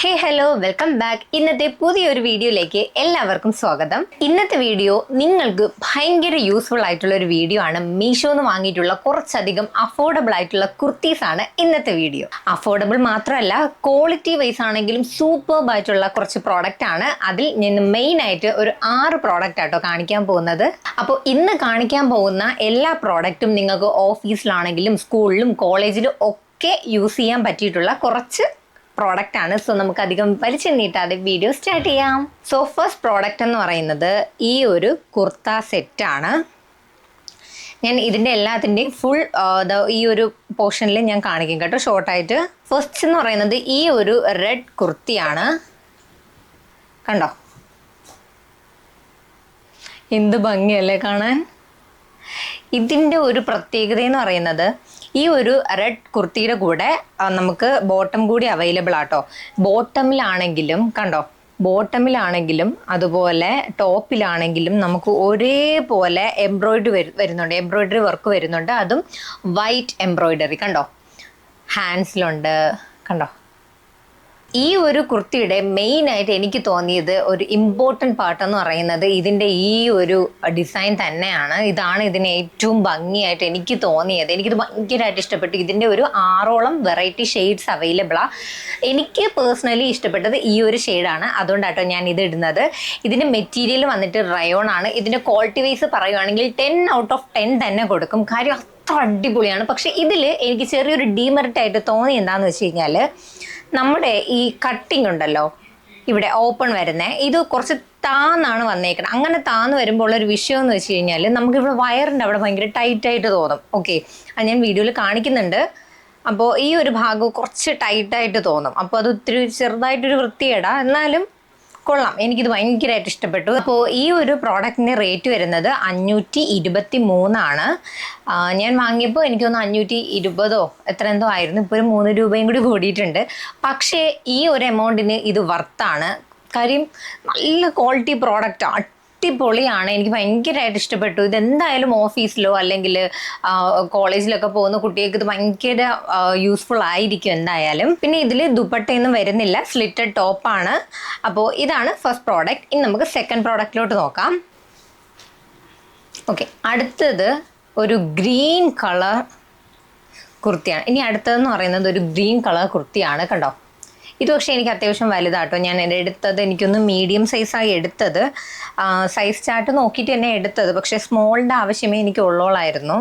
ഹേ hello welcome back. ഇന്നത്തെ പുതിയൊരു വീഡിയോയിലേക്ക് എല്ലാവർക്കും സ്വാഗതം. ഇന്നത്തെ വീഡിയോ നിങ്ങൾക്ക് ഭയങ്കര യൂസ്ഫുൾ ആയിട്ടുള്ള ഒരു വീഡിയോ ആണ്. മീഷോന്ന് വാങ്ങിയിട്ടുള്ള കുറച്ചധികം അഫോർഡബിൾ ആയിട്ടുള്ള കുർത്തീസ് ആണ് ഇന്നത്തെ വീഡിയോ. അഫോർഡബിൾ മാത്രമല്ല, ക്വാളിറ്റി വൈസ് ആണെങ്കിലും സൂപ്പർബ് ആയിട്ടുള്ള കുറച്ച് പ്രോഡക്റ്റ് ആണ്. അതിൽ നിന്ന് മെയിൻ ആയിട്ട് ഒരു 6 പ്രോഡക്റ്റ് ആട്ടോ കാണിക്കാൻ പോകുന്നത്. അപ്പോൾ ഇന്ന് കാണിക്കാൻ പോകുന്ന എല്ലാ പ്രോഡക്റ്റും നിങ്ങൾക്ക് ഓഫീസിലാണെങ്കിലും സ്കൂളിലും കോളേജിലും ഒക്കെ യൂസ് ചെയ്യാൻ പറ്റിയിട്ടുള്ള കുറച്ച് പ്രോഡക്റ്റ് ആണ്. സോ നമുക്ക് അധികം വലിച്ചു നീട്ടാതെ വീഡിയോ സ്റ്റാർട്ട് ചെയ്യാം. സോ ഫസ്റ്റ് പ്രോഡക്റ്റ് എന്ന് പറയുന്നത് ഈ ഒരു കുർത്ത സെറ്റാണ്. ഞാൻ ഇതിൻ്റെ എല്ലാത്തിൻ്റെയും ഫുൾ ഈ ഒരു പോർഷനിൽ ഞാൻ കാണിക്കും കേട്ടോ, ഷോർട്ടായിട്ട്. ഫസ്റ്റ് എന്ന് പറയുന്നത് ഈ ഒരു റെഡ് കുർത്തിയാണ്. കണ്ടോ, എന്ത് ഭംഗിയല്ലേ കാണാൻ. ഇതിൻ്റെ ഒരു പ്രത്യേകത എന്ന് പറയുന്നത് ഈ ഒരു റെഡ് കുർത്തിയുടെ കൂടെ നമുക്ക് ബോട്ടം കൂടി അവൈലബിൾ ആട്ടോ. ബോട്ടമിലാണെങ്കിലും കണ്ടോ, ബോട്ടമിലാണെങ്കിലും അതുപോലെ ടോപ്പിലാണെങ്കിലും നമുക്ക് ഒരേപോലെ വരുന്നുണ്ട്, എംബ്രോയിഡറി വർക്ക് വരുന്നുണ്ട്. അതും വൈറ്റ് എംബ്രോയിഡറി കണ്ടോ, ഹാൻഡ്സിലുണ്ട് കണ്ടോ. ഈ ഒരു കുർത്തിയുടെ മെയിനായിട്ട് എനിക്ക് തോന്നിയത് ഒരു ഇമ്പോർട്ടൻറ്റ് പാർട്ട് എന്ന് പറയുന്നത് ഇതിൻ്റെ ഈ ഒരു ഡിസൈൻ തന്നെയാണ്. ഇതാണ് ഇതിന് ഏറ്റവും ഭംഗിയായിട്ട് എനിക്ക് തോന്നിയത്. എനിക്കിത് ഭയങ്കരമായിട്ട് ഇഷ്ടപ്പെട്ടു. ഇതിൻ്റെ ഒരു 6ഓളം വെറൈറ്റി ഷെയ്ഡ്സ് അവൈലബിളാണ്. എനിക്ക് പേഴ്സണലി ഇഷ്ടപ്പെട്ടത് ഈ ഒരു ഷെയ്ഡാണ്, അതുകൊണ്ടാട്ടോ ഞാൻ ഇത് ഇടുന്നത്. ഇതിൻ്റെ മെറ്റീരിയൽ വന്നിട്ട് റയോൺ ആണ്. ഇതിൻ്റെ ക്വാളിറ്റി വൈസ് പറയുകയാണെങ്കിൽ 10 ഔട്ട് ഓഫ് 10 തന്നെ കൊടുക്കും. കാര്യം അത്ര അടിപൊളിയാണ്. പക്ഷേ ഇതിൽ എനിക്ക് ചെറിയൊരു ഡീമെറിറ്റ് ആയിട്ട് തോന്നി എന്താണെന്ന് വെച്ച് കഴിഞ്ഞാൽ, നമ്മുടെ ഈ കട്ടിങ് ഉണ്ടല്ലോ, ഇവിടെ ഓപ്പൺ വരുന്നത്, ഇത് കുറച്ച് താന്നാണ് വന്നേക്കണം. അങ്ങനെ താന്ന് വരുമ്പോൾ ഉള്ളൊരു വിഷയം എന്ന് വെച്ച് കഴിഞ്ഞാൽ നമുക്കിവിടെ വയറിൻ്റെ അവിടെ ഭയങ്കര ടൈറ്റായിട്ട് തോന്നും. ഓക്കെ, അത് ഞാൻ വീഡിയോയിൽ കാണിക്കുന്നുണ്ട്. അപ്പോൾ ഈ ഒരു ഭാഗം കുറച്ച് ടൈറ്റായിട്ട് തോന്നും. അപ്പോൾ അത് ഒത്തിരി ചെറുതായിട്ടൊരു വൃത്തികേടാ, എന്നാലും കൊള്ളാം. എനിക്കിത് ഭയങ്കരമായിട്ട് ഇഷ്ടപ്പെട്ടു. അപ്പോൾ ഈ ഒരു പ്രോഡക്റ്റിൻ്റെ റേറ്റ് വരുന്നത് 523 ആണ്. ഞാൻ വാങ്ങിയപ്പോൾ എനിക്കൊന്ന് 520 എത്ര എന്തോ ആയിരുന്നു. ഇപ്പോൾ ഒരു 3 രൂപയും കൂടി കൂടിയിട്ടുണ്ട്. പക്ഷേ ഈ ഒരു എമൗണ്ടിന് ഇത് വർത്താണ്. കാര്യം നല്ല ക്വാളിറ്റി പ്രോഡക്റ്റ്, അടിപൊളിയാണ്. എനിക്ക് ഭയങ്കരമായിട്ട് ഇഷ്ടപ്പെട്ടു. ഇതെന്തായാലും ഓഫീസിലോ അല്ലെങ്കിൽ കോളേജിലൊക്കെ പോകുന്ന കുട്ടികൾക്ക് ഇത് ഭയങ്കര യൂസ്ഫുൾ ആയിരിക്കും എന്തായാലും. പിന്നെ ഇതിൽ ദുപ്പട്ടയൊന്നും വരുന്നില്ല, സ്ലിറ്റഡ് ടോപ്പാണ്. അപ്പോൾ ഇതാണ് ഫസ്റ്റ് പ്രോഡക്റ്റ്. ഇനി നമുക്ക് സെക്കൻഡ് പ്രോഡക്റ്റിലോട്ട് നോക്കാം. ഓക്കെ, അടുത്തത് ഒരു ഗ്രീൻ കളർ കുർത്തിയാണ്. ഇനി അടുത്തതെന്ന് പറയുന്നത് ഒരു ഗ്രീൻ കളർ കുർത്തിയാണ്. കണ്ടോ, ഇത് പക്ഷേ എനിക്ക് അത്യാവശ്യം വലുതാട്ടോ. ഞാൻ എടുത്തത് എനിക്കൊന്ന് മീഡിയം സൈസായി എടുത്തത്. സൈസ് ചാർട്ട് നോക്കിയിട്ട് തന്നെ എടുത്തത്, പക്ഷേ സ്മോളിൻ്റെ ആവശ്യമേ എനിക്ക് ഉള്ളോളായിരുന്നു.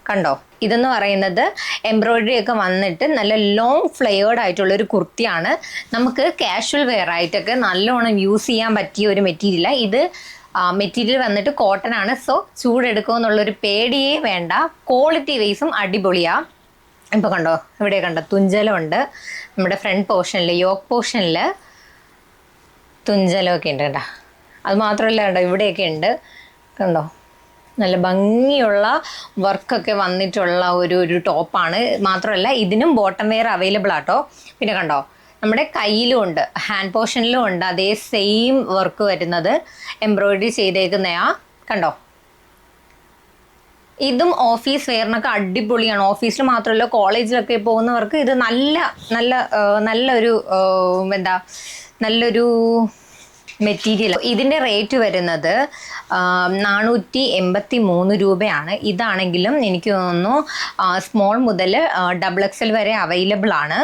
കണ്ടോ, ഇതെന്ന് പറയുന്നത് എംബ്രോയിഡറി ഒക്കെ വന്നിട്ട് നല്ല ലോങ് ഫ്ലെയേർഡ് ആയിട്ടുള്ളൊരു കുർത്തിയാണ്. നമുക്ക് കാഷ്വൽ വെയർ ആയിട്ടൊക്കെ നല്ലോണം യൂസ് ചെയ്യാൻ പറ്റിയ ഒരു മെറ്റീരിയലാണ് ഇത്. മെറ്റീരിയൽ വന്നിട്ട് കോട്ടൺ ആണ്. സോ ചൂടെടുക്കുമെന്നുള്ളൊരു പേടിയേ വേണ്ട. ക്വാളിറ്റി വൈസും അടിപൊളിയാണ്. ഇപ്പോൾ കണ്ടോ, ഇവിടെ കണ്ടോ തുഞ്ചലമുണ്ട്. നമ്മുടെ ഫ്രണ്ട് പോർഷനിൽ, യോക്ക് പോർഷനിൽ തുഞ്ചലമൊക്കെ ഉണ്ട് കേട്ടോ. അത് മാത്രമല്ല കണ്ടോ, ഇവിടെയൊക്കെ ഉണ്ട് കണ്ടോ, നല്ല ഭംഗിയുള്ള വർക്കൊക്കെ വന്നിട്ടുള്ള ഒരു ടോപ്പാണ്. മാത്രമല്ല ഇതിനും ബോട്ടം വെയർ അവൈലബിൾ ആട്ടോ. പിന്നെ കണ്ടോ, നമ്മുടെ കയ്യിലും ഉണ്ട്, ഹാൻഡ് പോർഷനിലും ഉണ്ട് അതേ സെയിം വർക്ക് വരുന്നത്, എംബ്രോയിഡറി ചെയ്തേക്കുന്നതാ കണ്ടോ. ഇതും ഓഫീസ് വെയറിനൊക്കെ അടിപൊളിയാണ്. ഓഫീസിൽ മാത്രമല്ല കോളേജിലൊക്കെ പോകുന്നവർക്ക് ഇത് നല്ലൊരു മെറ്റീരിയൽ. ഇതിൻ്റെ റേറ്റ് വരുന്നത് 483 രൂപയാണ്. ഇതാണെങ്കിലും എനിക്ക് തോന്നുന്നു സ്മോൾ മുതൽ XXL വരെ അവൈലബിൾ ആണ്.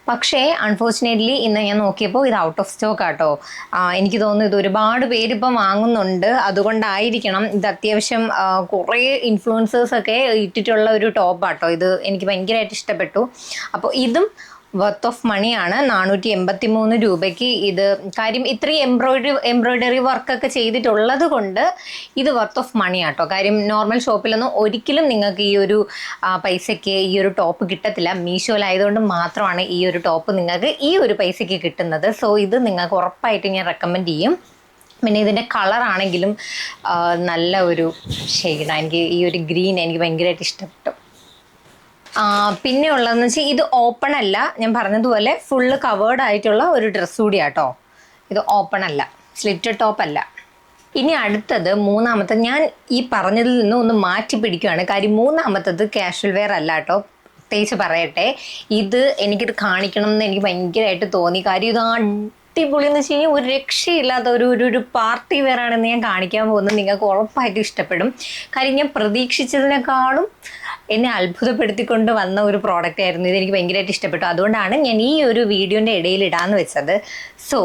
പക്ഷേ അൺഫോർച്ചുനേറ്റ്ലി ഇന്ന് ഞാൻ നോക്കിയപ്പോൾ ഇത് ഔട്ട് ഓഫ് സ്റ്റോക്ക് ആട്ടോ. എനിക്ക് തോന്നുന്നു ഇത് ഒരുപാട് പേര് ഇപ്പം വാങ്ങുന്നുണ്ട്, അതുകൊണ്ടായിരിക്കണം. ഇത് അത്യാവശ്യം കുറേ ഇൻഫ്ലുവൻസേഴ്സൊക്കെ ഇട്ടിട്ടുള്ള ഒരു ടോപ്പാട്ടോ. ഇത് എനിക്ക് ഭയങ്കരമായിട്ട് ഇഷ്ടപ്പെട്ടു. അപ്പോൾ ഇതും വർത്ത് ഓഫ് മണിയാണ്, 483 രൂപയ്ക്ക് ഇത്. കാര്യം ഇത്രയും എംബ്രോയിഡറി വർക്കൊക്കെ ചെയ്തിട്ടുള്ളത് കൊണ്ട് ഇത് വർത്ത് ഓഫ് മണി ആട്ടോ. കാര്യം നോർമൽ ഷോപ്പിലൊന്നും ഒരിക്കലും നിങ്ങൾക്ക് ഈ ഒരു പൈസയ്ക്ക് ഈ ഒരു ടോപ്പ് കിട്ടത്തില്ല. മീഷോയിലായതുകൊണ്ട് മാത്രമാണ് ഈ ഒരു ടോപ്പ് നിങ്ങൾക്ക് ഈ ഒരു പൈസയ്ക്ക് കിട്ടുന്നത്. സോ ഇത് നിങ്ങൾക്ക് ഉറപ്പായിട്ട് ഞാൻ റെക്കമെൻഡ് ചെയ്യും. പിന്നെ ഇതിൻ്റെ കളറാണെങ്കിലും നല്ല ഒരു ഷെയ്ഡാണ്. എനിക്ക് ഈ ഒരു ഗ്രീൻ എനിക്ക് ഭയങ്കരമായിട്ട് ഇഷ്ടപ്പെട്ടു. പിന്നെ ഉള്ളതെന്ന് വെച്ചാൽ ഇത് ഓപ്പൺ അല്ല, ഞാൻ പറഞ്ഞതുപോലെ ഫുള്ള് കവേർഡ് ആയിട്ടുള്ള ഒരു ഡ്രസ്സ് കൂടിയാട്ടോ. ഇത് ഓപ്പൺ അല്ല, സ്ലിറ്റഡ് ടോപ്പ് അല്ല. ഇനി അടുത്തത് മൂന്നാമത്തെ, ഞാൻ ഈ പറഞ്ഞതിൽ നിന്ന് ഒന്ന് മാറ്റി പിടിക്കുകയാണ്. കാര്യം മൂന്നാമത്തത് കാഷ്വൽ വെയർ അല്ല കേട്ടോ. പ്രത്യേകിച്ച് പറയട്ടെ, എനിക്കിത് കാണിക്കണം എന്ന് എനിക്ക് ഭയങ്കരമായിട്ട് തോന്നി. കാര്യം ഇത് അടിപൊളി എന്ന് വെച്ച് കഴിഞ്ഞാൽ ഒരു രക്ഷയില്ലാത്ത ഒരു പാർട്ടി വെയർ ആണെന്ന് ഞാൻ കാണിക്കാൻ പോകുന്നത്. നിങ്ങൾക്ക് ഉറപ്പായിട്ട് ഇഷ്ടപ്പെടും. കാര്യം ഞാൻ പ്രതീക്ഷിച്ചതിനേക്കാളും എന്നെ അത്ഭുതപ്പെടുത്തിക്കൊണ്ട് വന്ന ഒരു പ്രോഡക്റ്റ് ആയിരുന്നു. ഇതെനിക്ക് ഭയങ്കരമായിട്ട് ഇഷ്ടപ്പെട്ടു. അതുകൊണ്ടാണ് ഞാൻ ഈ ഒരു വീഡിയോൻ്റെ ഇടയിൽ ഇടാന്ന് വെച്ചത്. സോ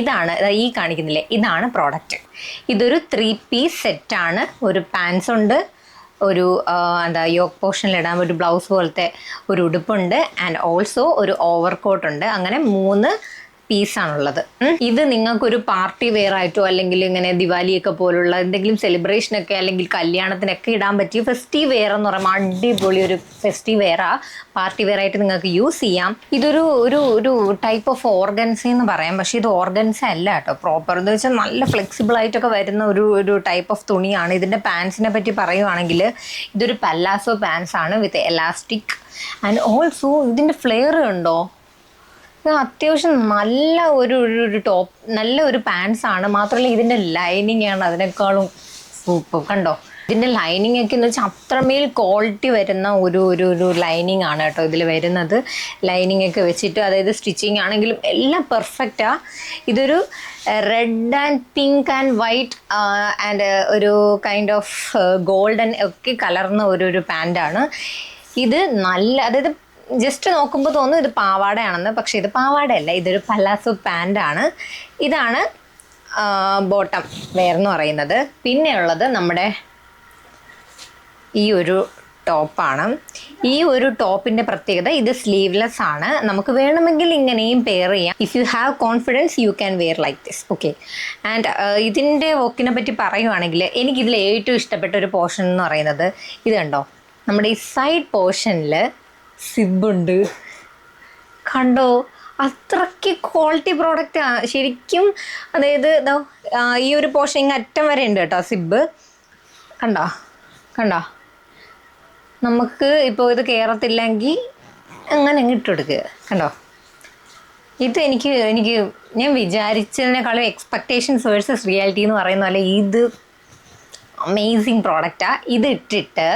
ഇതാണ് ഈ കാണിക്കുന്നില്ലേ, ഇതാണ് പ്രോഡക്റ്റ്. ഇതൊരു 3 പീസ് സെറ്റാണ്. ഒരു പാൻസ് ഉണ്ട്, ഒരു യോക്ക് പോർഷനിലിടാൻ ഒരു ബ്ലൗസ് പോലത്തെ ഒരു ഉടുപ്പുണ്ട്, ആൻഡ് ഓൾസോ ഒരു ഓവർകോട്ട് ഉണ്ട്. അങ്ങനെ 3 പീസാണുള്ളത്. ഇത് നിങ്ങൾക്കൊരു പാർട്ടി വെയർ ആയിട്ടോ അല്ലെങ്കിൽ ഇങ്ങനെ ദിവാലിയൊക്കെ പോലുള്ള എന്തെങ്കിലും സെലിബ്രേഷനൊക്കെ അല്ലെങ്കിൽ കല്യാണത്തിനൊക്കെ ഇടാൻ പറ്റിയ ഫെസ്റ്റീവ് വെയർ എന്ന് പറയുമ്പോൾ അടിപൊളി ഒരു ഫെസ്റ്റീവ് വെയറാ. പാർട്ടി വെയർ ആയിട്ട് നിങ്ങൾക്ക് യൂസ് ചെയ്യാം. ഇതൊരു ഒരു ടൈപ്പ് ഓഫ് ഓർഗൻസ എന്ന് പറയാം. പക്ഷെ ഇത് ഓർഗൻസ അല്ല കേട്ടോ, പ്രോപ്പർ എന്ന് വെച്ചാൽ നല്ല ഫ്ലെക്സിബിൾ ആയിട്ടൊക്കെ വരുന്ന ഒരു ടൈപ്പ് ഓഫ് തുണിയാണ്. ഇതിൻ്റെ പാൻസിനെ പറ്റി പറയുവാണെങ്കിൽ ഇതൊരു പല്ലാസോ പാൻസ് ആണ് വിത്ത് എലാസ്റ്റിക്. ആൻഡ് ഓൾസോ ഇതിൻ്റെ ഫ്ലെയർ ഉണ്ടോ, അത്യാവശ്യം നല്ല ഒരു ടോപ്പ്, നല്ല ഒരു പാൻസ് ആണ്. മാത്രമല്ല ഇതിൻ്റെ ലൈനിങ് ആണ് അതിനേക്കാളും സൂപ്പർ. കണ്ടോ, ഇതിൻ്റെ ലൈനിങ് ഒക്കെ എന്ന് വെച്ചാൽ അത്രമേൽ ക്വാളിറ്റി വരുന്ന ഒരു ലൈനിങ് ആണ് കേട്ടോ ഇതിൽ വരുന്നത്. ലൈനിങ് ഒക്കെ വെച്ചിട്ട്, അതായത് സ്റ്റിച്ചിങ് ആണെങ്കിലും എല്ലാം പെർഫെക്റ്റാണ്. ഇതൊരു red and pink and white and ഒരു കൈൻഡ് ഓഫ് ഗോൾഡൻ ഒക്കെ കലർന്ന ഒരു പാൻറ്റാണ് ഇത്. നല്ല, അതായത് ജസ്റ്റ് നോക്കുമ്പോൾ തോന്നും ഇത് പാവാടയാണെന്ന്, പക്ഷെ ഇത് പാവാടയല്ല, ഇതൊരു പലാസോ പാൻ്റാണ്. ഇതാണ് ബോട്ടം വെയർ എന്ന് പറയുന്നത്. പിന്നെയുള്ളത് നമ്മുടെ ഈ ഒരു ടോപ്പാണ്. ഈ ഒരു ടോപ്പിൻ്റെ പ്രത്യേകത, ഇത് സ്ലീവ്ലെസ് ആണ്. നമുക്ക് വേണമെങ്കിൽ ഇങ്ങനെയും പെയർ ചെയ്യാം. If you have confidence you can wear like this. Okay. And ഇതിൻ്റെ വർക്കിനെ പറ്റി പറയുവാണെങ്കിൽ എനിക്കിതിൽ ഏറ്റവും ഇഷ്ടപ്പെട്ട ഒരു പോർഷൻ എന്ന് പറയുന്നത് ഇത് കണ്ടോ, നമ്മുടെ ഈ സൈഡ് പോർഷനിൽ സിബുണ്ട്. കണ്ടോ, അത്രയ്ക്ക് ക്വാളിറ്റി പ്രോഡക്റ്റാണ് ശരിക്കും. അതായത് ഈ ഒരു പോർഷൻ ഇങ്ങ് അറ്റം വരെ ഉണ്ട് കേട്ടോ സിബ്. കണ്ടോ നമുക്ക് ഇപ്പോൾ ഇത് കയറത്തില്ലെങ്കിൽ അങ്ങനെ അങ്ങ് ഇട്ടുകൊടുക്കുക. കണ്ടോ, ഇത് എനിക്ക് ഞാൻ വിചാരിച്ചതിനേക്കാളും എക്സ്പെക്റ്റേഷൻസ് വേഴ്സസ് റിയാലിറ്റി എന്ന് പറയുന്ന പോലെ ഇത് അമേസിങ് പ്രോഡക്റ്റാണ്. ഇത് ഇട്ടിട്ട്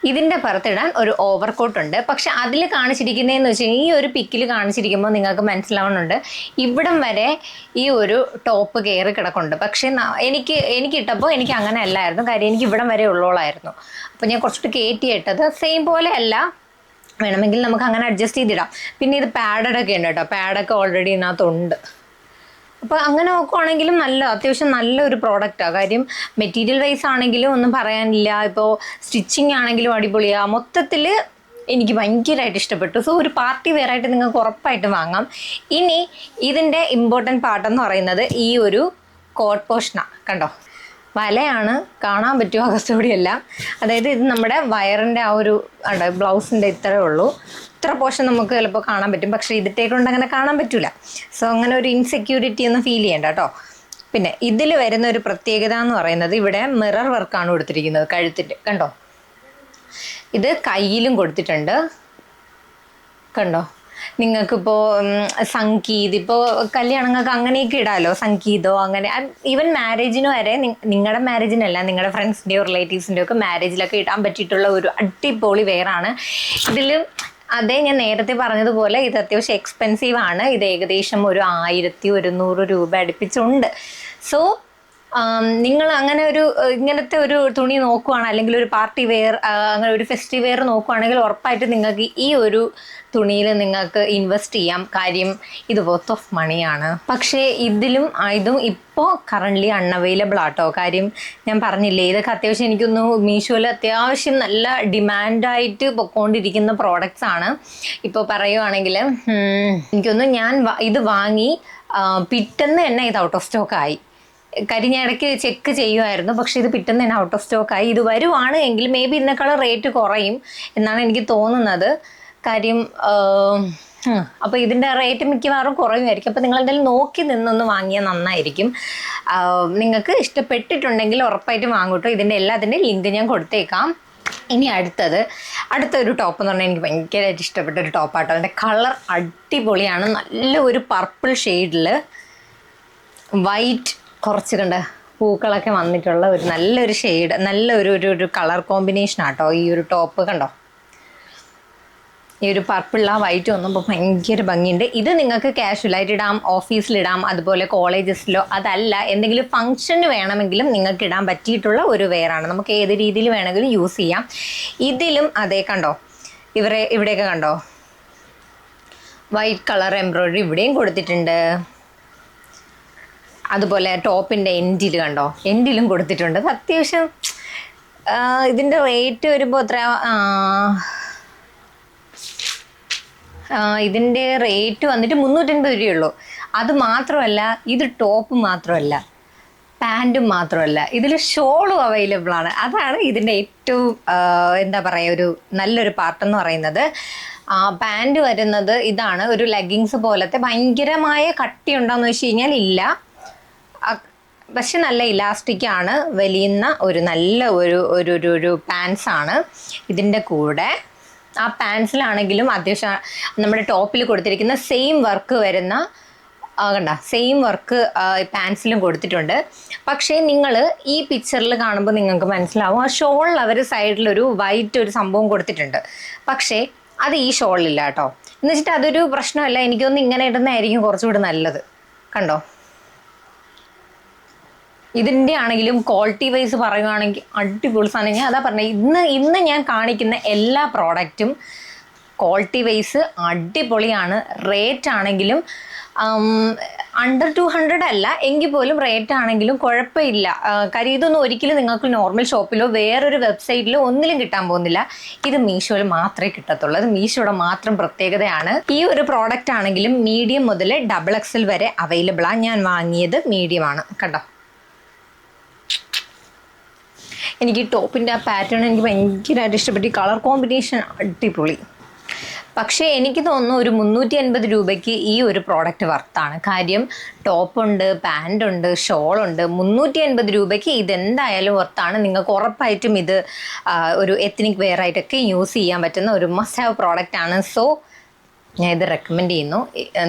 ഇതിൻ്റെ പുറത്തിടാൻ ഒരു ഓവർകോട്ട് ഉണ്ട്. പക്ഷെ അതിൽ കാണിച്ചിരിക്കുന്നതെന്ന് വെച്ച് കഴിഞ്ഞാൽ ഈ ഒരു പിക്കിൽ കാണിച്ചിരിക്കുമ്പോൾ നിങ്ങൾക്ക് മനസ്സിലാവുന്നുണ്ട് ഇവിടം വരെ ഈ ഒരു ടോപ്പ് കയറി കിടക്കുന്നുണ്ട്. പക്ഷേ എനിക്ക് ഇട്ടപ്പോൾ എനിക്ക് അങ്ങനെ അല്ലായിരുന്നു. കാര്യം എനിക്ക് ഇവിടം വരെ ഉള്ളോളായിരുന്നു. അപ്പോൾ ഞാൻ കുറച്ചിട്ട് കയറ്റി ഇട്ടത്. സെയിം പോലെ അല്ല, വേണമെങ്കിൽ നമുക്ക് അങ്ങനെ അഡ്ജസ്റ്റ് ചെയ്തിടാം. പിന്നെ ഇത് പാഡൊക്കെ ഉണ്ട് കേട്ടോ, പാഡൊക്കെ ഓൾറെഡി ഇതിനകത്തുണ്ട്. അപ്പോൾ അങ്ങനെ നോക്കുവാണെങ്കിലും അത്യാവശ്യം നല്ലൊരു പ്രോഡക്റ്റാണ്. കാര്യം മെറ്റീരിയൽ വൈസ് ആണെങ്കിലും ഒന്നും പറയാനില്ല. ഇപ്പോൾ സ്റ്റിച്ചിങ് ആണെങ്കിലും അടിപൊളിയാണ്. മൊത്തത്തിൽ എനിക്ക് ഭയങ്കരമായിട്ട് ഇഷ്ടപ്പെട്ടു. സോ ഒരു പാർട്ടി വെയർ ആയിട്ട് നിങ്ങൾക്ക് ഉറപ്പായിട്ടും വാങ്ങാം. ഇനി ഇതിൻ്റെ ഇമ്പോർട്ടൻറ്റ് പാർട്ടെന്ന് പറയുന്നത് ഈ ഒരു കോട്ട് പോർഷനാണ്. കണ്ടോ, വലയാണ്, കാണാൻ പറ്റുമോ അകത്തോടെയെല്ലാം. അതായത് ഇത് നമ്മുടെ വയറിൻ്റെ ആ ഒരു ബ്ലൗസിൻ്റെ ഇത്രയേ ഉള്ളൂ. ഇത്ര പോർഷൻ നമുക്ക് ചിലപ്പോൾ കാണാൻ പറ്റും, പക്ഷേ ഇതിട്ടേക്കൊണ്ട് അങ്ങനെ കാണാൻ പറ്റില്ല. സോ അങ്ങനെ ഒരു ഇൻസെക്യൂരിറ്റി ഒന്നും ഫീൽ ചെയ്യണ്ട കേട്ടോ. പിന്നെ ഇതിൽ വരുന്ന ഒരു പ്രത്യേകത എന്ന് പറയുന്നത് ഇവിടെ മിറർ വർക്കാണ് കൊടുത്തിരിക്കുന്നത് കഴുത്തിൻ്റെ. കണ്ടോ, ഇത് കയ്യിലും കൊടുത്തിട്ടുണ്ട്. കണ്ടോ, നിങ്ങൾക്കിപ്പോൾ സംഗീത്, ഇപ്പോൾ കല്യാണങ്ങൾക്ക് അങ്ങനെയൊക്കെ ഇടാമല്ലോ, സംഗീതോ അങ്ങനെ. ഈവൻ മാരേജിന് വരെ, നിങ്ങളുടെ മാരേജിനല്ല, നിങ്ങളുടെ ഫ്രണ്ട്സിൻ്റെയോ റിലേറ്റീവ്സിൻ്റെയോ ഒക്കെ മാരേജിലൊക്കെ ഇടാൻ പറ്റിയിട്ടുള്ള ഒരു അടിപൊളി വെയറാണ്. ഇതിൽ അതേ ഞാൻ നേരത്തെ പറഞ്ഞതുപോലെ ഇത് അത്യാവശ്യം എക്സ്പെൻസീവ് ആണ്. ഇത് ഏകദേശം ഒരു 1100 രൂപ അടുപ്പിച്ചുണ്ട്. സോ നിങ്ങൾ അങ്ങനെ ഇങ്ങനത്തെ ഒരു തുണി നോക്കുവാണ്, അല്ലെങ്കിൽ ഒരു പാർട്ടി വെയർ, അങ്ങനെ ഒരു ഫെസ്റ്റീവ് വെയർ നോക്കുവാണെങ്കിൽ ഉറപ്പായിട്ട് നിങ്ങൾക്ക് ഈ ഒരു തുണിയിൽ നിങ്ങൾക്ക് ഇൻവെസ്റ്റ് ചെയ്യാം. കാര്യം ഇത് വർത്ത് ഓഫ് മണിയാണ്. പക്ഷേ ഇതും ഇപ്പോൾ കറൻ്റ്ലി അൺഅവൈലബിൾ ആട്ടോ. കാര്യം ഞാൻ പറഞ്ഞില്ലേ, ഇതൊക്കെ അത്യാവശ്യം എനിക്കൊന്ന് മീഷോയിൽ അത്യാവശ്യം നല്ല ഡിമാൻഡായിട്ട് പൊയ്ക്കൊണ്ടിരിക്കുന്ന പ്രോഡക്റ്റ്സ് ആണ്. ഇപ്പോൾ പറയുവാണെങ്കിൽ എനിക്കൊന്ന് ഞാൻ ഇത് വാങ്ങി പിറ്റേന്ന് തന്നെ ഇത് ഔട്ട് ഓഫ് സ്റ്റോക്ക് ആയി. കാര്യം ഞാൻ ഇടയ്ക്ക് ചെക്ക് ചെയ്യുമായിരുന്നു, പക്ഷേ ഇത് പിറ്റേന്ന് തന്നെ ഔട്ട് ഓഫ് സ്റ്റോക്കായി. ഇത് വരുവാണ് എങ്കിൽ മേ ബി ഇതിനേക്കാളും റേറ്റ് കുറയും എന്നാണ് എനിക്ക് തോന്നുന്നത്. കാര്യം അപ്പോൾ ഇതിൻ്റെ റേറ്റ് മിക്കവാറും കുറയുമായിരിക്കും. അപ്പോൾ നിങ്ങൾ എന്തായാലും നോക്കി നിന്നൊന്ന് വാങ്ങിയാൽ നന്നായിരിക്കും. നിങ്ങൾക്ക് ഇഷ്ടപ്പെട്ടിട്ടുണ്ടെങ്കിൽ ഉറപ്പായിട്ടും വാങ്ങൂട്ടോ. ഇതിൻ്റെ എല്ലാത്തിൻ്റെയും ലിങ്ക് ഞാൻ കൊടുത്തേക്കാം. ഇനി അടുത്തൊരു ടോപ്പ് എന്ന് പറഞ്ഞാൽ എനിക്ക് ഭയങ്കരമായിട്ട് ഇഷ്ടപ്പെട്ട ഒരു ടോപ്പാട്ടോ. അതിൻ്റെ കളർ അടിപൊളിയാണ്. നല്ല ഒരു പർപ്പിൾ ഷെയ്ഡിൽ വൈറ്റ് കുറച്ച് കണ്ട് പൂക്കളൊക്കെ വന്നിട്ടുള്ള ഒരു നല്ലൊരു ഷെയ്ഡ്, നല്ല ഒരു കളർ കോമ്പിനേഷൻ ആട്ടോ ഈ ഒരു ടോപ്പ്. കണ്ടോ, ഈ ഒരു പർപ്പിൾ വൈറ്റ് വന്നപ്പോൾ ഭയങ്കര ഭംഗിയുണ്ട്. ഇത് നിങ്ങൾക്ക് കാഷ്വലായിട്ട് ഇടാം, ഓഫീസിലിടാം, അതുപോലെ കോളേജസിലോ, അതല്ല എന്തെങ്കിലും ഫംഗ്ഷന് വേണമെങ്കിലും നിങ്ങൾക്ക് ഇടാൻ പറ്റിയിട്ടുള്ള ഒരു വെയറാണ്. നമുക്ക് ഏത് രീതിയിൽ വേണമെങ്കിലും യൂസ് ചെയ്യാം. ഇതിലും അതേ കണ്ടോ, ഇവിടെയൊക്കെ കണ്ടോ വൈറ്റ് കളർ എംബ്രോയിഡറി ഇവിടെയും കൊടുത്തിട്ടുണ്ട്. അതുപോലെ ടോപ്പിൻ്റെ എൻഡിൽ കണ്ടോ, എൻഡിലും കൊടുത്തിട്ടുണ്ട്. അത് അത്യാവശ്യം ഇതിൻ്റെ റേറ്റ് വരുമ്പോൾ എത്ര, ഇതിൻ്റെ റേറ്റ് വന്നിട്ട് 350 രൂപയുള്ളൂ. അത് മാത്രമല്ല, ഇത് ടോപ്പ് മാത്രമല്ല, പാൻറ്റും മാത്രമല്ല, ഇതിൽ ഷോളും അവൈലബിൾ ആണ്. അതാണ് ഇതിൻ്റെ ഏറ്റവും എന്താ പറയുക ഒരു നല്ലൊരു പാർട്ടെന്ന് പറയുന്നത്. പാൻറ്റ് വരുന്നത് ഇതാണ്, ഒരു ലെഗിങ്സ് പോലത്തെ. ഭയങ്കരമായ കട്ടി ഉണ്ടോയെന്ന് വെച്ച് കഴിഞ്ഞാൽ ഇല്ല, പക്ഷെ നല്ല ഇലാസ്റ്റിക്കാണ്, വലിയുന്ന ഒരു നല്ല ഒരു പാൻസാണ്. ഇതിൻ്റെ കൂടെ ആ പാൻസിലാണെങ്കിലും അത്യാവശ്യം നമ്മുടെ ടോപ്പിൽ കൊടുത്തിരിക്കുന്ന സെയിം വർക്ക് വരുന്ന കണ്ട സെയിം വർക്ക് പാൻസിലും കൊടുത്തിട്ടുണ്ട്. പക്ഷേ നിങ്ങൾ ഈ പിക്ചറിൽ കാണുമ്പോൾ നിങ്ങൾക്ക് മനസ്സിലാവും, ആ ഷോളിൽ അവർ സൈഡിലൊരു വൈറ്റ് ഒരു സംഭവം കൊടുത്തിട്ടുണ്ട്. പക്ഷേ അത് ഈ ഷോളിലില്ല കേട്ടോ. എന്ന് വെച്ചിട്ട് അതൊരു പ്രശ്നമല്ല, എനിക്കൊന്ന് ഇങ്ങനെ ഇടുന്നതായിരിക്കും കുറച്ചുകൂടി നല്ലത്. കണ്ടോ, ഇതിൻ്റെ ആണെങ്കിലും ക്വാളിറ്റി വൈസ് പറയുകയാണെങ്കിൽ അടിപൊളി സാധനം. ഞാൻ അതാ പറഞ്ഞത്, ഇന്ന് ഞാൻ കാണിക്കുന്ന എല്ലാ പ്രോഡക്റ്റും ക്വാളിറ്റി വൈസ് അടിപൊളിയാണ്. റേറ്റ് ആണെങ്കിലും അണ്ടർ 200 അല്ല എങ്കിൽ പോലും റേറ്റ് ആണെങ്കിലും കുഴപ്പമില്ല. കാര്യം ഇതൊന്നും ഒരിക്കലും നിങ്ങൾക്ക് നോർമൽ ഷോപ്പിലോ വേറൊരു വെബ്സൈറ്റിലോ ഒന്നിലും കിട്ടാൻ പോകുന്നില്ല. ഇത് മീഷോയിൽ മാത്രമേ കിട്ടത്തുള്ളൂ. അത് മീഷോയുടെ മാത്രം പ്രത്യേകതയാണ്. ഈ ഒരു പ്രോഡക്റ്റ് ആണെങ്കിലും മീഡിയം മുതൽ XXL വരെ അവൈലബിളാണ്. ഞാൻ വാങ്ങിയത് മീഡിയമാണ്. കണ്ടോ, എനിക്ക് ടോപ്പിൻ്റെ ആ പാറ്റേൺ എനിക്ക് ഭയങ്കരമായിട്ട് ഇഷ്ടപ്പെട്ടു. കളർ കോമ്പിനേഷൻ അടിപൊളി. പക്ഷേ എനിക്ക് തോന്നുന്നു ഒരു 350 രൂപയ്ക്ക് ഈ ഒരു പ്രോഡക്റ്റ് വർത്താണ്. കാര്യം ടോപ്പുണ്ട്, പാൻറ്റുണ്ട്, ഷോളുണ്ട്. 350 രൂപയ്ക്ക് ഇതെന്തായാലും വർത്താണ്. നിങ്ങൾക്ക് ഉറപ്പായിട്ടും ഇത് ഒരു എത്നിക് വെയർ ആയിട്ടൊക്കെ യൂസ് ചെയ്യാൻ പറ്റുന്ന ഒരു മസ്റ്റ് ഹാവ് പ്രോഡക്റ്റ് ആണ്. സോ ഞാൻ ഇത് റെക്കമെൻഡ് ചെയ്യുന്നു.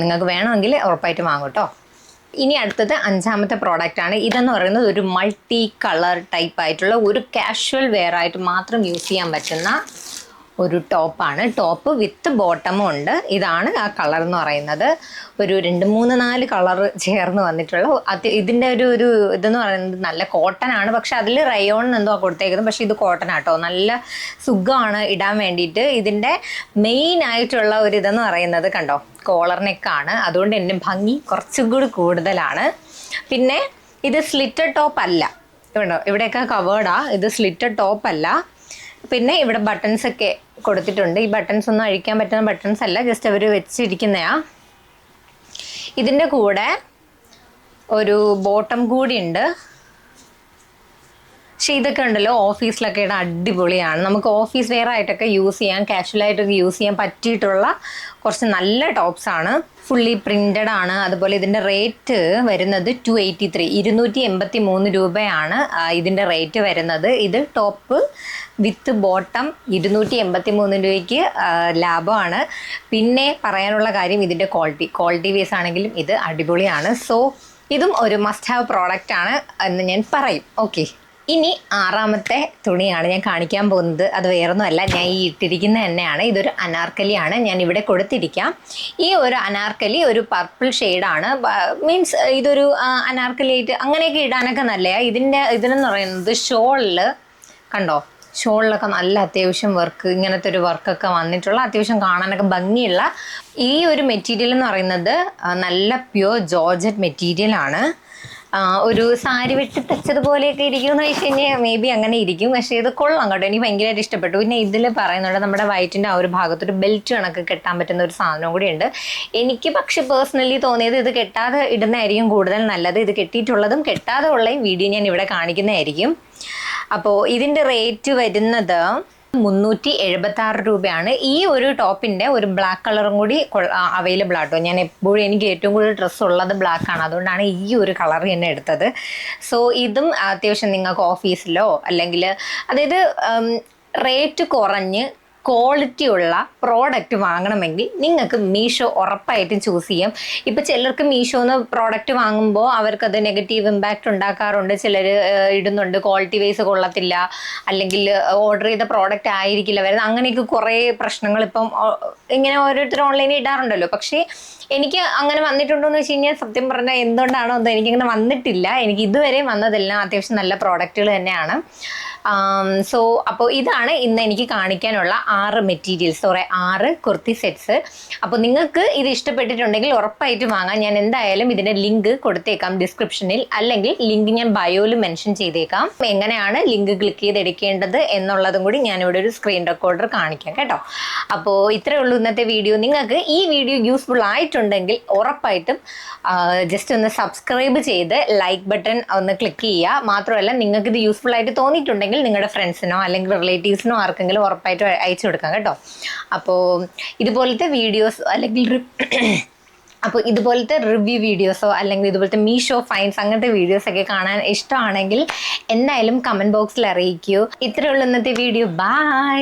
നിങ്ങൾക്ക് വേണമെങ്കിൽ ഉറപ്പായിട്ടും വാങ്ങും കേട്ടോ. ഇനി അടുത്തത് 5ാമത്തെ പ്രോഡക്റ്റാണ്. ഇതെന്ന് പറയുന്നത് ഒരു മൾട്ടി കളർ ടൈപ്പ് ആയിട്ടുള്ള ഒരു കാഷ്വൽ വെയർ ആയിട്ട് മാത്രം യൂസ് ചെയ്യാൻ പറ്റുന്ന ഒരു ടോപ്പാണ്. ടോപ്പ് വിത്ത് ബോട്ടമും ഉണ്ട്. ഇതാണ് ആ കളർ എന്ന് പറയുന്നത്. ഒരു 2, 3, 4 കളർ ചേർന്ന് വന്നിട്ടുള്ള ഇതിൻ്റെ ഒരു ഇതെന്ന് പറയുന്നത് നല്ല കോട്ടൺ ആണ്. പക്ഷെ അതിൽ റയോൺ എന്തോ കൊടുത്തേക്കുന്നത്, പക്ഷെ ഇത് കോട്ടൺ ആട്ടോ. നല്ല സുഖമാണ് ഇടാൻ വേണ്ടിയിട്ട്. ഇതിൻ്റെ മെയിൻ ആയിട്ടുള്ള ഒരു ഇതെന്ന് പറയുന്നത് കണ്ടോ, കോളർ നെക്കാണ്. അതുകൊണ്ട് എൻ്റെ ഭംഗി കുറച്ചും കൂടി കൂടുതലാണ്. പിന്നെ ഇത് സ്ലിറ്റഡ് ടോപ്പ് അല്ല, ഇവിടെയൊക്കെ കവേർഡാ. ഇത് സ്ലിറ്റഡ് ടോപ്പ് അല്ല. പിന്നെ ഇവിടെ ബട്ടൺസ് ഒക്കെ കൊടുത്തിട്ടുണ്ട്. ഈ ബട്ടൺസ് ഒന്നും അഴിക്കാൻ പറ്റുന്ന ബട്ടൺസ് അല്ല, ജസ്റ്റ് അവർ വെച്ചിരിക്കുന്നതാ. ഇതിൻ്റെ കൂടെ ഒരു ബോട്ടം കൂടി ഉണ്ട്. പക്ഷെ ഇതൊക്കെ ഉണ്ടല്ലോ ഓഫീസിലൊക്കെ ഇടാൻ അടിപൊളിയാണ്. നമുക്ക് ഓഫീസ് വെയർ ആയിട്ടൊക്കെ യൂസ് ചെയ്യാൻ, കാഷ്വലായിട്ടൊക്കെ യൂസ് ചെയ്യാൻ പറ്റിയിട്ടുള്ള കുറച്ച് നല്ല ടോപ്സാണ്. ഫുള്ളി പ്രിൻ്റഡ് ആണ്. അതുപോലെ ഇതിൻ്റെ റേറ്റ് വരുന്നത് 283 രൂപയാണ് ഇതിൻ്റെ റേറ്റ് വരുന്നത്. ഇത് ടോപ്പ് വിത്ത് ബോട്ടം 283 രൂപയ്ക്ക് ലാഭമാണ്. പിന്നെ പറയാനുള്ള കാര്യം ഇതിൻ്റെ ക്വാളിറ്റി വേസ് ആണെങ്കിലും ഇത് അടിപൊളിയാണ്. സോ ഇതും ഒരു മസ്റ്റ് ഹാവ് പ്രോഡക്റ്റ് ആണ് എന്ന് ഞാൻ പറയും. ഓക്കെ, ഇനി 6ാമത്തെ തുണിയാണ് ഞാൻ കാണിക്കാൻ പോകുന്നത്. അത് വേറൊന്നുമല്ല, ഞാൻ ഈ ഇട്ടിരിക്കുന്ന തന്നെയാണ്. ഇതൊരു അനാർക്കലിയാണ്. ഞാൻ ഇവിടെ കൊടുത്തിരിക്കാം. ഈ ഒരു അനാർക്കലി ഒരു പർപ്പിൾ ഷെയ്ഡാണ്. മീൻസ് ഇതൊരു അനാർക്കലിയായിട്ട് അങ്ങനെയൊക്കെ ഇടാനൊക്കെ നല്ലതാണ്. ഇതിനെന്ന് പറയുന്നത് ഷോളിൽ കണ്ടോ, ഷോളിലൊക്കെ നല്ല അത്യാവശ്യം വർക്ക്, ഇങ്ങനത്തെ ഒരു വർക്കൊക്കെ വന്നിട്ടുള്ള അത്യാവശ്യം കാണാനൊക്കെ ഭംഗിയുള്ള ഈ ഒരു മെറ്റീരിയൽ എന്ന് പറയുന്നത് നല്ല പ്യുവർ ജോർജറ്റ് മെറ്റീരിയലാണ്. ഒരു സാരി വെട്ടി തച്ചതുപോലെയൊക്കെ ഇരിക്കുമെന്ന് വെച്ച് കഴിഞ്ഞാൽ മേ ബി അങ്ങനെ ഇരിക്കും. പക്ഷേ ഇത് കൊള്ളാം കേട്ടോ, എനിക്ക് ഭയങ്കരമായിട്ട് ഇഷ്ടപ്പെട്ടു. പിന്നെ ഇതിൽ പറയുന്നുണ്ട് നമ്മുടെ വയറ്റിൻ്റെ ആ ഒരു ഭാഗത്തൊരു ബെൽറ്റ് കണക്ക് കെട്ടാൻ പറ്റുന്ന ഒരു സാധനം കൂടി ഉണ്ട്. എനിക്ക് പക്ഷെ പേഴ്സണലി തോന്നിയത് ഇത് കെട്ടാതെ ഇടുന്നതായിരിക്കും കൂടുതൽ നല്ലത്. ഇത് കെട്ടിയിട്ടുള്ളതും കെട്ടാതെ ഉള്ളതും വീഡിയോ ഞാൻ ഇവിടെ കാണിക്കുന്നതായിരിക്കും. അപ്പോൾ ഇതിൻ്റെ റേറ്റ് വരുന്നത് 376 രൂപയാണ്. ഈ ഒരു ടോപ്പിൻ്റെ ഒരു ബ്ലാക്ക് കളറും കൂടി അവൈലബിൾ ആട്ടോ. ഞാൻ എപ്പോഴും എനിക്ക് ഏറ്റവും കൂടുതൽ ഡ്രസ്സ് ഉള്ളത് ബ്ലാക്കാണ്, അതുകൊണ്ടാണ് ഈ ഒരു കളർ തന്നെ എടുത്തത്. സോ ഇതും അത്യാവശ്യം നിങ്ങൾക്ക് ഓഫീസിലോ അല്ലെങ്കിൽ അതായത് റേറ്റ് കുറഞ്ഞ് ക്വാളിറ്റി ഉള്ള പ്രോഡക്റ്റ് വാങ്ങണമെങ്കിൽ നിങ്ങൾക്ക് മീഷോ ഉറപ്പായിട്ടും ചൂസ് ചെയ്യാം. ഇപ്പം ചിലർക്ക് മീഷോന്ന് പ്രോഡക്റ്റ് വാങ്ങുമ്പോൾ അവർക്കത് നെഗറ്റീവ് ഇമ്പാക്റ്റ് ഉണ്ടാക്കാറുണ്ട്. ചിലർ ഇടുന്നുണ്ട് ക്വാളിറ്റി വൈസ് കൊള്ളത്തില്ല, അല്ലെങ്കിൽ ഓർഡർ ചെയ്ത പ്രോഡക്റ്റ് ആയിരിക്കില്ല വരുന്നത്. അങ്ങനെയൊക്കെ കുറേ പ്രശ്നങ്ങൾ ഇപ്പം ഇങ്ങനെ ഓരോരുത്തർ ഓൺലൈനിൽ ഇടാറുണ്ടല്ലോ. പക്ഷേ എനിക്ക് അങ്ങനെ വന്നിട്ടുണ്ടോ എന്ന് വെച്ച് കഴിഞ്ഞാൽ സത്യം പറഞ്ഞാൽ എന്തുകൊണ്ടാണോ എന്തോ എനിക്കങ്ങനെ വന്നിട്ടില്ല. എനിക്ക് ഇതുവരെ വന്നതെല്ലാം അത്യാവശ്യം നല്ല പ്രോഡക്റ്റുകൾ തന്നെയാണ്. സോ അപ്പോൾ ഇതാണ് ഇന്ന് എനിക്ക് കാണിക്കാനുള്ള 6 മെറ്റീരിയൽസ്, 6 കുർത്തി സെറ്റ്സ്. അപ്പോൾ നിങ്ങൾക്ക് ഇത് ഇഷ്ടപ്പെട്ടിട്ടുണ്ടെങ്കിൽ ഉറപ്പായിട്ട് വാങ്ങാം. ഞാൻ എന്തായാലും ഇതിൻ്റെ ലിങ്ക് കൊടുത്തേക്കാം ഡിസ്ക്രിപ്ഷനിൽ, അല്ലെങ്കിൽ ലിങ്ക് ഞാൻ ബയോയിൽ മെൻഷൻ ചെയ്തേക്കാം. എങ്ങനെയാണ് ലിങ്ക് ക്ലിക്ക് ചെയ്ത് എടുക്കേണ്ടത് എന്നുള്ളതും കൂടി ഞാനിവിടെ ഒരു സ്ക്രീൻ റെക്കോർഡർ കാണിക്കാം കേട്ടോ. അപ്പോൾ ഇത്രയേ ഉള്ളൂ ഇന്നത്തെ വീഡിയോ. നിങ്ങൾക്ക് ഈ വീഡിയോ യൂസ്ഫുൾ ആയിട്ടുണ്ടെങ്കിൽ ഉറപ്പായിട്ടും ജസ്റ്റ് ഒന്ന് സബ്സ്ക്രൈബ് ചെയ്ത് ലൈക്ക് ബട്ടൺ ഒന്ന് ക്ലിക്ക് ചെയ്യുക. മാത്രമല്ല നിങ്ങൾക്ക് ഇത് യൂസ്ഫുൾ ആയിട്ട് തോന്നിയിട്ടുണ്ടെങ്കിൽ നിങ്ങളുടെ ഫ്രണ്ട്സിനോ അല്ലെങ്കിൽ റിലേറ്റീവ്സിനോ ആർക്കെങ്കിലും ഉറപ്പായിട്ടും അയച്ചു കൊടുക്കാം കേട്ടോ. അപ്പോൾ ഇതുപോലത്തെ വീഡിയോസ് അല്ലെങ്കിൽ ഇതുപോലത്തെ റിവ്യൂ വീഡിയോസോ അല്ലെങ്കിൽ ഇതുപോലത്തെ മീഷോ ഫൈൻസ് അങ്ങനത്തെ വീഡിയോസൊക്കെ കാണാൻ ഇഷ്ടമാണെങ്കിൽ എന്തായാലും കമൻറ്റ് ബോക്സിൽ അറിയിക്കൂ. ഇത്രയേ ഉള്ളൂ ഇന്നത്തെ വീഡിയോ. ബൈ.